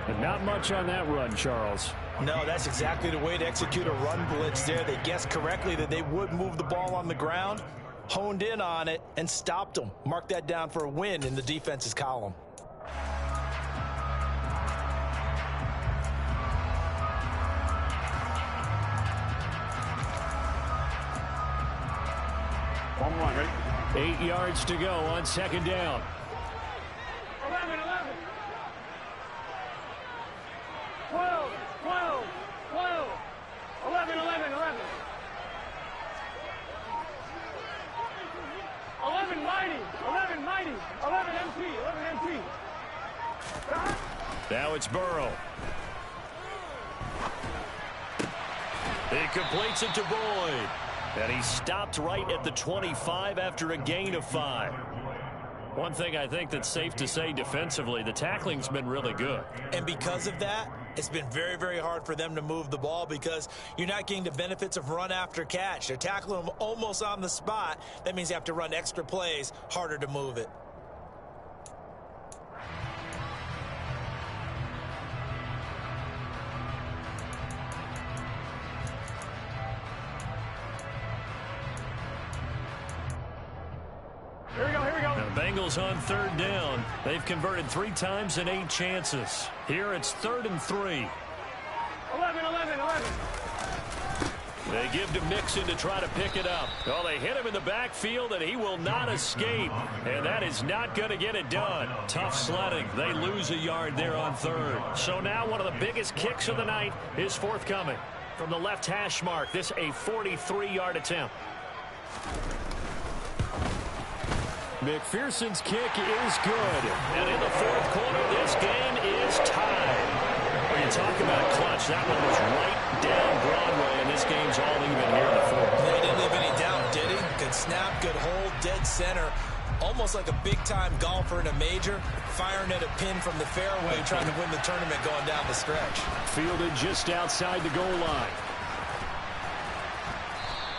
And not much on that run, Charles. No, that's exactly the way to execute a run blitz there. They guessed correctly that they would move the ball on the ground, honed in on it, and stopped them. Mark that down for a win in the defense's column. Ready? 8 yards to go on 2nd down. 11, 11. 12, 12, 12. 11, 11, 11. 11 mighty, 11 mighty, 11 MP, 11 MP. Now it's Burrow. He completes it to Boyd. And he stopped right at the 25 after a gain of 5. One thing I think that's safe to say defensively, the tackling's been really good. And because of that, it's been very, very hard for them to move the ball because you're not getting the benefits of run after catch. They're tackling them almost on the spot. That means you have to run extra plays, harder to move it. Here we go, here we go. Now the Bengals on 3rd down. They've converted 3 times in 8 chances. Here it's 3rd and 3. 11, 11, 11. They give to Mixon to try to pick it up. Well, they hit him in the backfield, and he will not escape. And that is not going to get it done. Tough sledding. They lose a yard there on third. So now one of the biggest kicks of the night is forthcoming. From the left hash mark, this a 43-yard attempt. McPherson's kick is good. And in the fourth quarter, this game is tied. When you talk about clutch, that one was right down Broadway, and this game's all even here in the fourth. He didn't leave any doubt, did he? Good snap, good hold, dead center. Almost like a big-time golfer in a major, firing at a pin from the fairway, trying to win the tournament going down the stretch. Fielded just outside the goal line.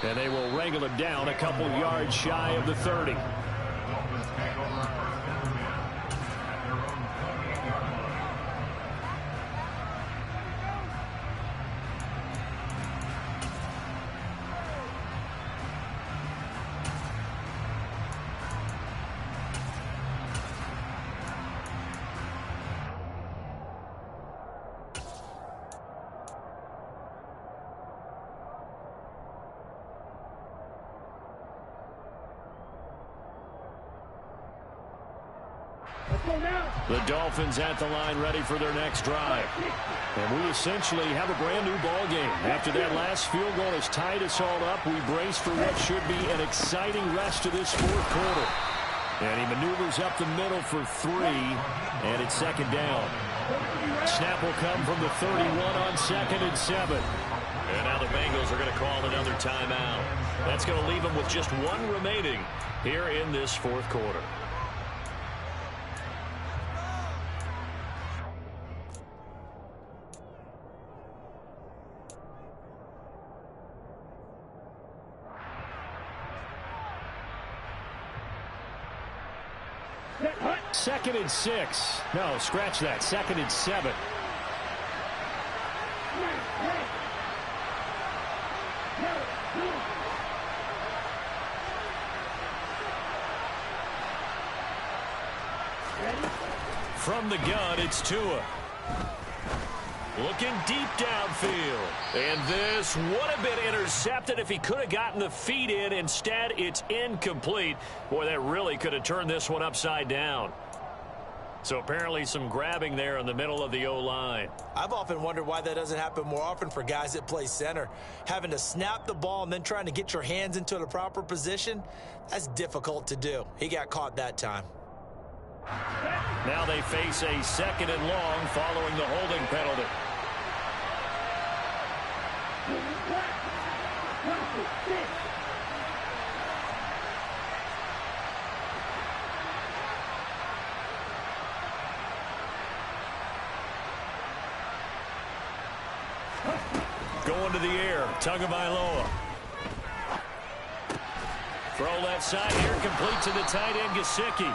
And they will wrangle it down a couple yards shy of the 30. The Dolphins at the line ready for their next drive. And we essentially have a brand new ball game. After that last field goal has tied us all up, we brace for what should be an exciting rest of this fourth quarter. And he maneuvers up the middle for 3, and it's second down. Snap will come from the 31 on 2nd and 7. And now the Bengals are going to call another timeout. That's going to leave them with just 1 remaining here in this fourth quarter. Second and 6. No, scratch that. 2nd and 7. From the gun, it's Tua. Looking deep downfield. And this would have been intercepted if he could have gotten the feet in. Instead, it's incomplete. Boy, that really could have turned this one upside down. So apparently some grabbing there in the middle of the O-line. I've often wondered why that doesn't happen more often for guys that play center. Having to snap the ball and then trying to get your hands into the proper position, that's difficult to do. He got caught that time. Now they face a 2nd and long following the holding penalty. Going to the air, Tagovailoa. Throw left side here, complete to the tight end, Gesicki.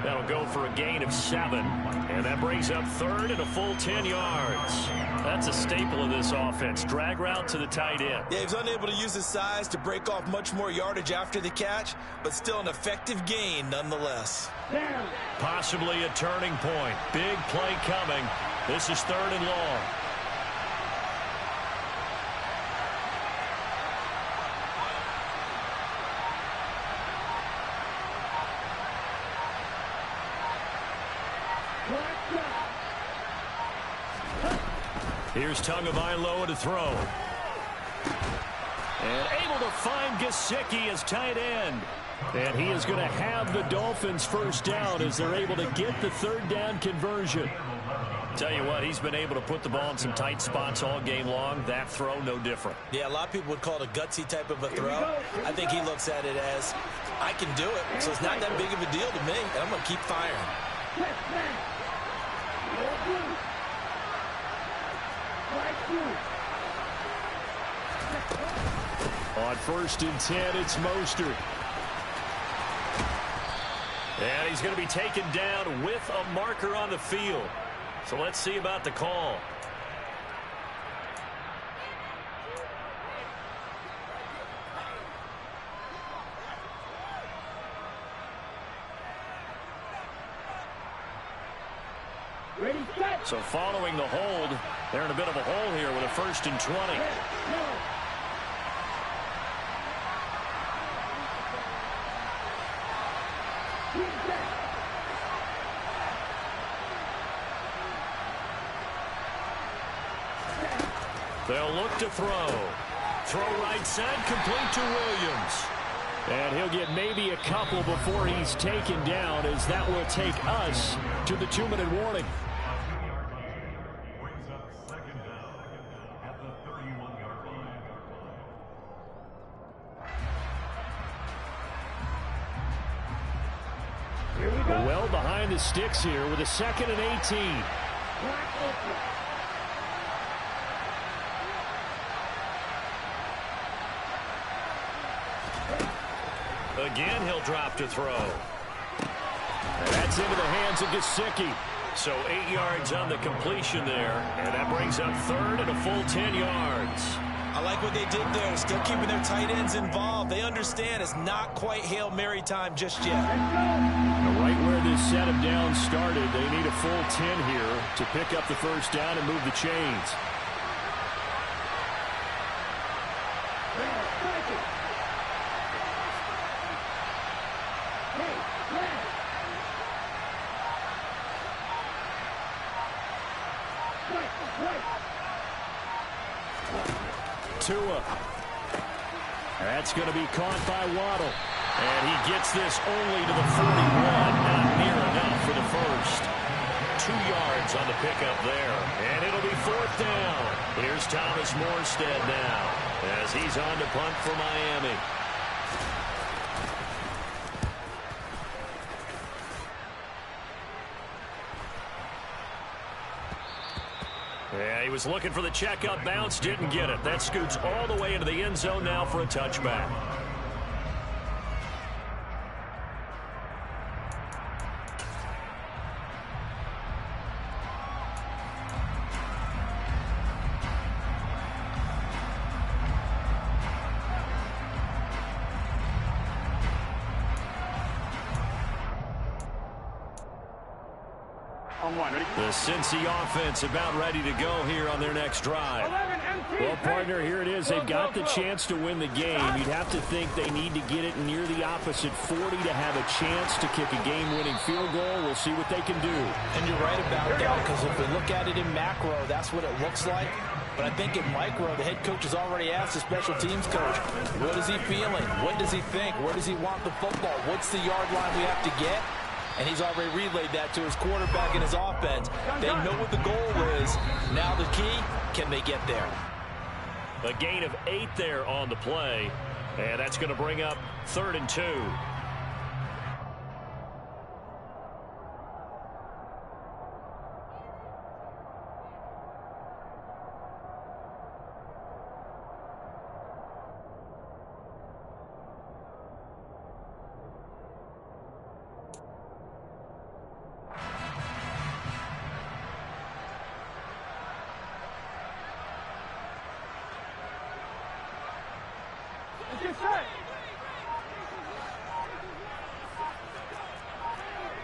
That'll go for a gain of 7. And that brings up 3rd and a full 10 yards. That's a staple of this offense. Drag route to the tight end. Yeah, he was unable to use his size to break off much more yardage after the catch, but still an effective gain nonetheless. Possibly a turning point. Big play coming. This is 3rd and long. Here's Tagovailoa to throw. And able to find Gesicki as tight end. And he is going to have the Dolphins first down as they're able to get the 3rd down conversion. Tell you what, he's been able to put the ball in some tight spots all game long. That throw, no different. Yeah, a lot of people would call it a gutsy type of a throw. I think he looks at it as, I can do it, so it's not that big of a deal to me, and I'm going to keep firing. On 1st and 10, it's Mostert. And he's going to be taken down with a marker on the field. So let's see about the call. So following the hold, they're in a bit of a hole here with a 1st and 20. They'll look to throw. Throw right side, complete to Williams. And he'll get maybe a couple before he's taken down, as that will take us to the 2-minute warning. Brings up second down at the 31-yard line. Well behind the sticks here with a 2nd and 18. Again, he'll drop to throw. And that's into the hands of Gesicki. So 8 yards on the completion there, and that brings up 3rd and a full 10 yards. I like what they did there, still keeping their tight ends involved. They understand it's not quite Hail Mary time just yet. Right where this set of downs started, they need a full 10 here to pick up the first down and move the chains. Tua. That's going to be caught by Waddle. And he gets this only to the 41. Not near enough for the first. 2 yards on the pickup there. And it'll be 4th down. Here's Thomas Morstead now as he's on to punt for Miami. Yeah, he was looking for the checkup bounce, didn't get it. That scoots all the way into the end zone now for a touchback. The Cincy offense about ready to go here on their next drive. Well, partner, here it is. They've got the chance to win the game. You'd have to think they need to get it near the opposite 40 to have a chance to kick a game-winning field goal. We'll see what they can do. And you're right about that, because if we look at it in macro, that's what it looks like. But I think in micro, the head coach has already asked the special teams coach, what is he feeling? What does he think? Where does he want the football? What's the yard line we have to get? And he's already relayed that to his quarterback and his offense. They know what the goal is. Now the key, can they get there? A gain of 8 there on the play. And that's going to bring up 3rd and 2. Get set.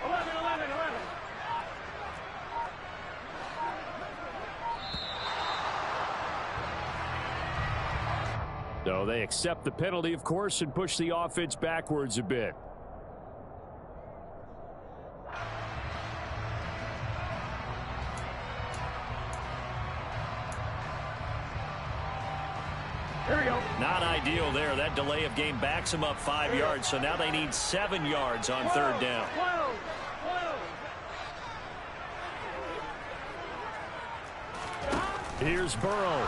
11. So they accept the penalty, of course, and push the offense backwards a bit. Here we go. Not ideal there. That delay of game backs them up 5 yards, so now they need 7 yards on 3rd down. Here's Burrow.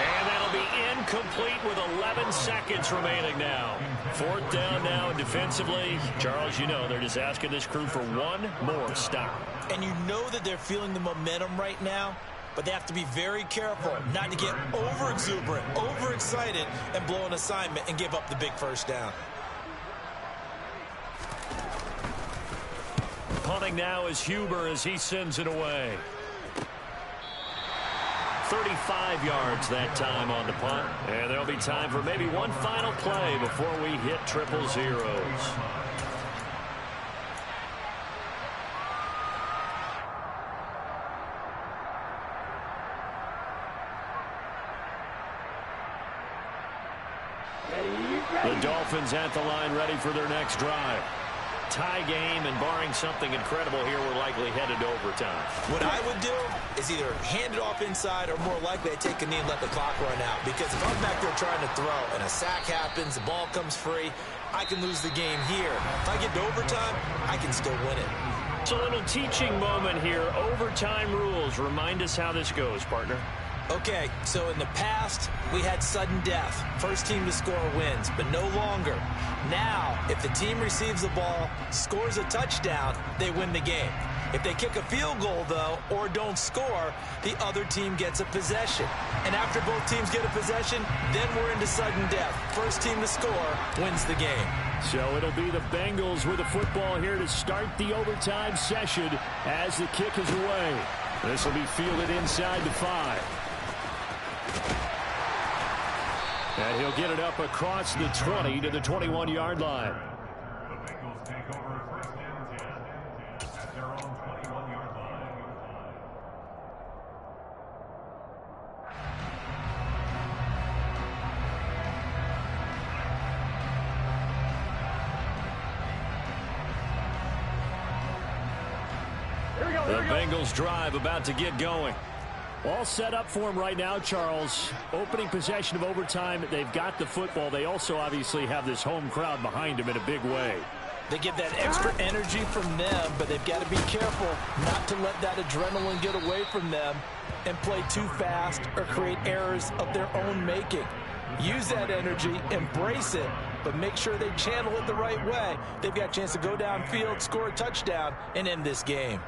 And that'll be incomplete with 11 seconds remaining now. 4th down now, and defensively, Charles, you know, they're just asking this crew for one more stop. And you know that they're feeling the momentum right now, but they have to be very careful not to get over-exuberant, over-excited, and blow an assignment and give up the big first down. Punting now is Huber as he sends it away. 35 yards that time on the punt. And there'll be time for maybe one final play before we hit triple zeros. The Dolphins at the line ready for their next drive. Tie game, and barring something incredible here, we're likely headed to overtime. What I would do is either hand it off inside or more likely I take a knee and let the clock run out. Because if I'm back there trying to throw and a sack happens, the ball comes free, I can lose the game here. If I get to overtime, I can still win it. It's a little teaching moment here. Overtime rules. Remind us how this goes, partner. Okay, so in the past, we had sudden death. First team to score wins, but no longer. Now, if the team receives the ball, scores a touchdown, they win the game. If they kick a field goal, though, or don't score, the other team gets a possession. And after both teams get a possession, then we're into sudden death. First team to score wins the game. So it'll be the Bengals with the football here to start the overtime session as the kick is away. This will be fielded inside the 5. And he'll get it up across the 20 to the 21-yard line. The Bengals take over first and 10 at their own 21-yard line. The Bengals drive about to get going. All set up for him right now, Charles. Opening possession of overtime. They've got the football. They also obviously have this home crowd behind them in a big way. They get that extra energy from them, but they've got to be careful not to let that adrenaline get away from them and play too fast or create errors of their own making. Use that energy, embrace it, but make sure they channel it the right way. They've got a chance to go downfield, score a touchdown, and end this game.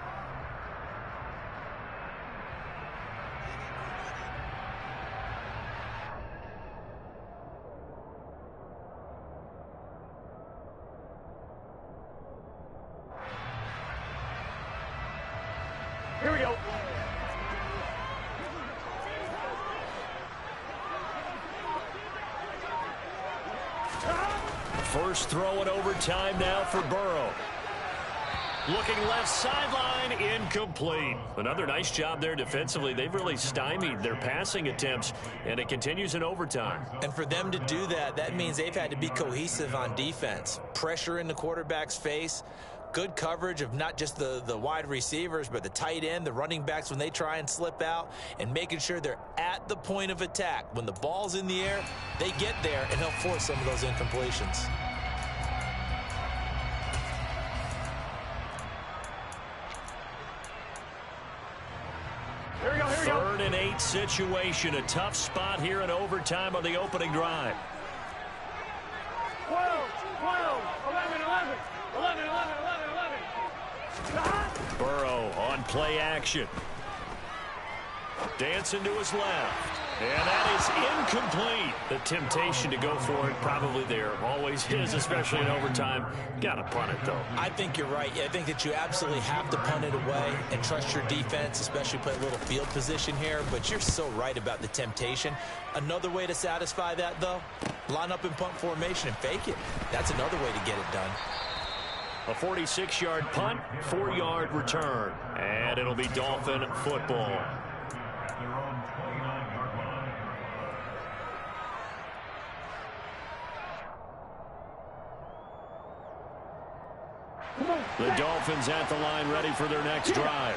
Here we go. First throw in overtime now for Burrow. Looking left sideline, incomplete. Another nice job there defensively. They've really stymied their passing attempts, and it continues in overtime. And for them to do that, that means they've had to be cohesive on defense. Pressure in the quarterback's face. Good coverage of not just the wide receivers, but the tight end, the running backs when they try and slip out, and making sure they're at the point of attack. When the ball's in the air, they get there and help force some of those incompletions. Here we go. 3rd and 8 situation. A tough spot here in overtime on the opening drive. 12, 11, 11. 11. Burrow on play action. Dancing to his left. And that is incomplete. The temptation to go for it probably there. Always is, especially in overtime. Got to punt it, though. I think you're right. I think that you absolutely have to punt it away and trust your defense, especially play a little field position here. But you're so right about the temptation. Another way to satisfy that, though, line up in punt formation and fake it. That's another way to get it done. A 46-yard punt, 4-yard return. And it'll be Dolphin football. At their own 29-yard line. The Dolphins at the line ready for their next drive.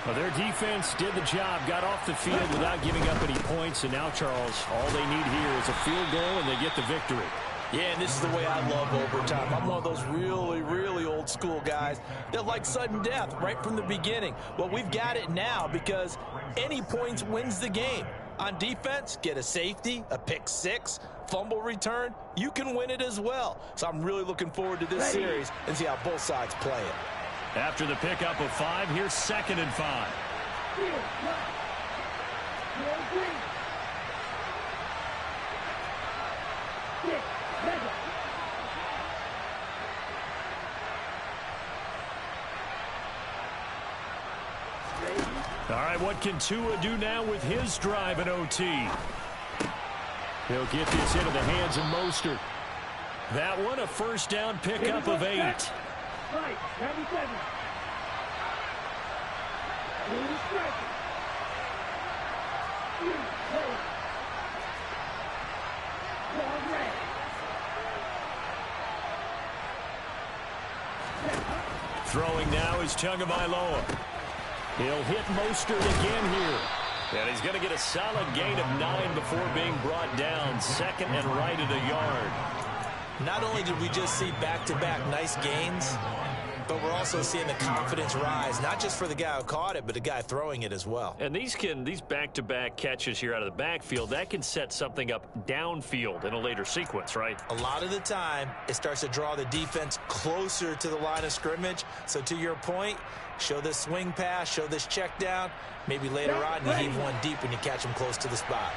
Well, their defense did the job, got off the field without giving up any points. And now, Charles, all they need here is a field goal, and they get the victory. Yeah, and this is the way I love overtime. I'm one of those really old school guys that like sudden death right from the beginning. Well, we've got it now because any points wins the game. On defense, get a safety, a pick six, fumble return, you can win it as well. So I'm really looking forward to this series and see how both sides play it. After the pickup of 5, here's 2nd and 5. All right, what can Tua do now with his drive in OT? He'll get this into the hands of Mostert. That one, a first down pickup of 8. Right, 97. Throwing now is Tagovailoa. He'll hit Mostert again here. And he's going to get a solid gain of 9 before being brought down. Second and right at a yard. Not only did we just see back-to-back nice gains, but we're also seeing the confidence rise, not just for the guy who caught it, but the guy throwing it as well. And these back-to-back catches here out of the backfield, that can set something up downfield in a later sequence, right? A lot of the time, it starts to draw the defense closer to the line of scrimmage. So to your point, show this swing pass, show this check down. Maybe later on, you heave one deep when you catch him close to the spot.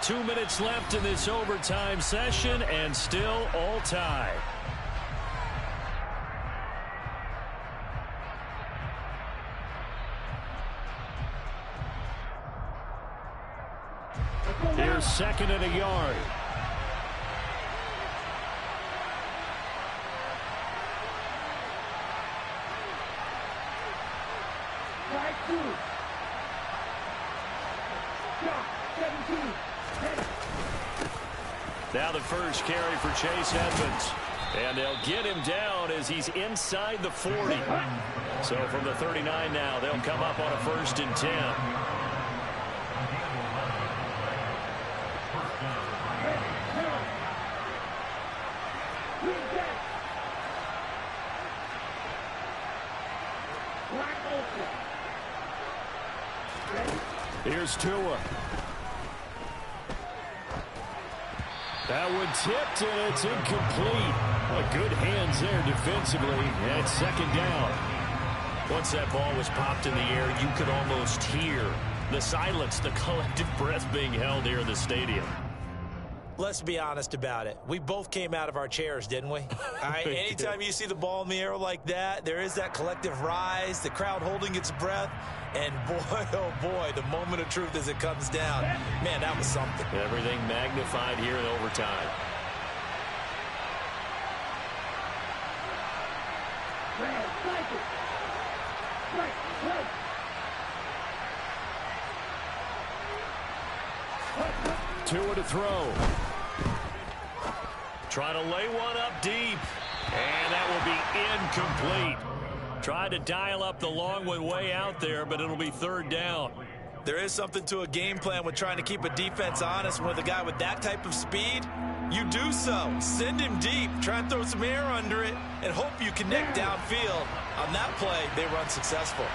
Two minutes left in this overtime session, and still all tied. Here's second and a yard. Now the first carry for Chase Edmonds. And they'll get him down as he's inside the 40. So from the 39 now, they'll come up on a 1st and 10. Here's Tua. That one tipped, and it's incomplete. Well, good hands there defensively, and it's second down. Once that ball was popped in the air, you could almost hear the silence, the collective breath being held here in the stadium. Let's be honest about it. We both came out of our chairs, didn't we? All right, anytime you see the ball in the air like that, there is that collective rise, the crowd holding its breath, and boy, oh boy, the moment of truth as it comes down. Man, that was something. Everything magnified here in overtime. Tua to throw. Trying to lay one up deep. And that will be incomplete. Tried to dial up the long one way out there, but it'll be third down. There is something to a game plan with trying to keep a defense honest. With a guy with that type of speed, you do so. Send him deep. Try and throw some air under it and hope you connect downfield. On that play, they run successful.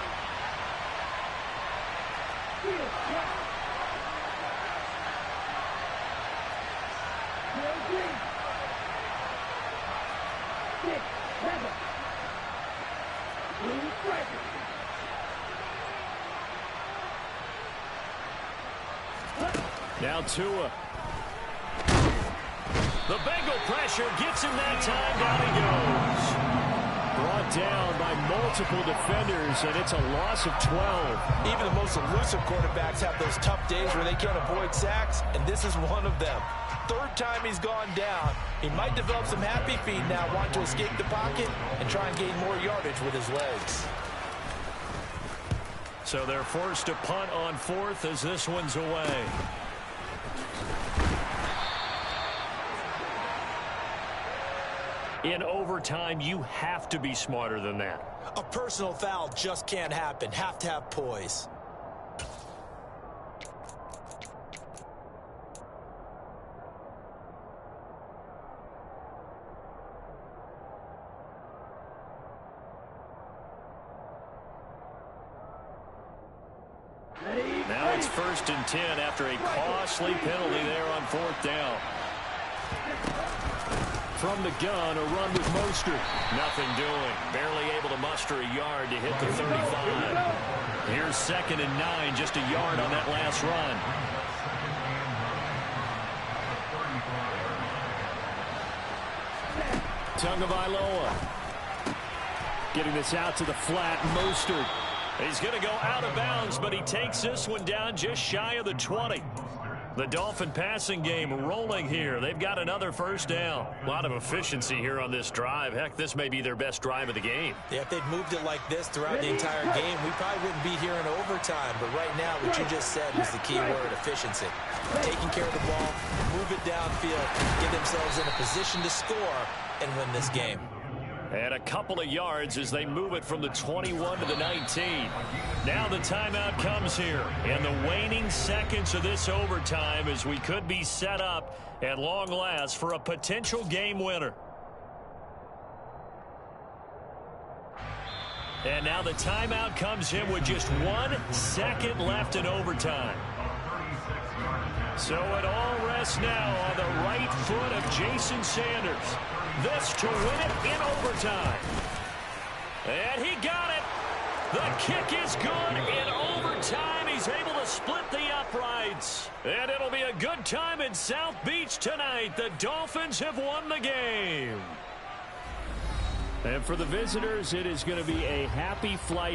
Now Tua. The Bengal pressure gets him that time. Down he goes. Brought down by multiple defenders, and it's a loss of 12. Even the most elusive quarterbacks have those tough days where they can't avoid sacks, and this is one of them. Third time he's gone down. He might develop some happy feet now, wanting to escape the pocket and try and gain more yardage with his legs. So they're forced to punt on 4th as this one's away. In overtime, you have to be smarter than that. A personal foul just can't happen. Have to have poise. Now it's 1st and 10 after a costly penalty there on 4th down. From the gun, a run with Mostert. Nothing doing. Barely able to muster a yard to hit the 35. Here's 2nd and 9, just a yard on that last run. Tagovailoa. Getting this out to the flat. Mostert. He's going to go out of bounds, but he takes this one down just shy of the 20. The Dolphin passing game rolling here. They've got another first down. A lot of efficiency here on this drive. Heck, this may be their best drive of the game. Yeah, if they'd moved it like this throughout the entire game, we probably wouldn't be here in overtime. But right now, what you just said was the key word, efficiency. Taking care of the ball, move it downfield, get themselves in a position to score, and win this game. And a couple of yards as they move it from the 21 to the 19. Now the timeout comes here. And the waning seconds of this overtime as we could be set up at long last for a potential game winner. And now the timeout comes in with just 1 second left in overtime. So it all rests now on the right foot of Jason Sanders. This to win it in overtime. And he got it. The kick is good in overtime. He's able to split the uprights. And it'll be a good time in South Beach tonight. The Dolphins have won the game. And for the visitors, it is going to be a happy flight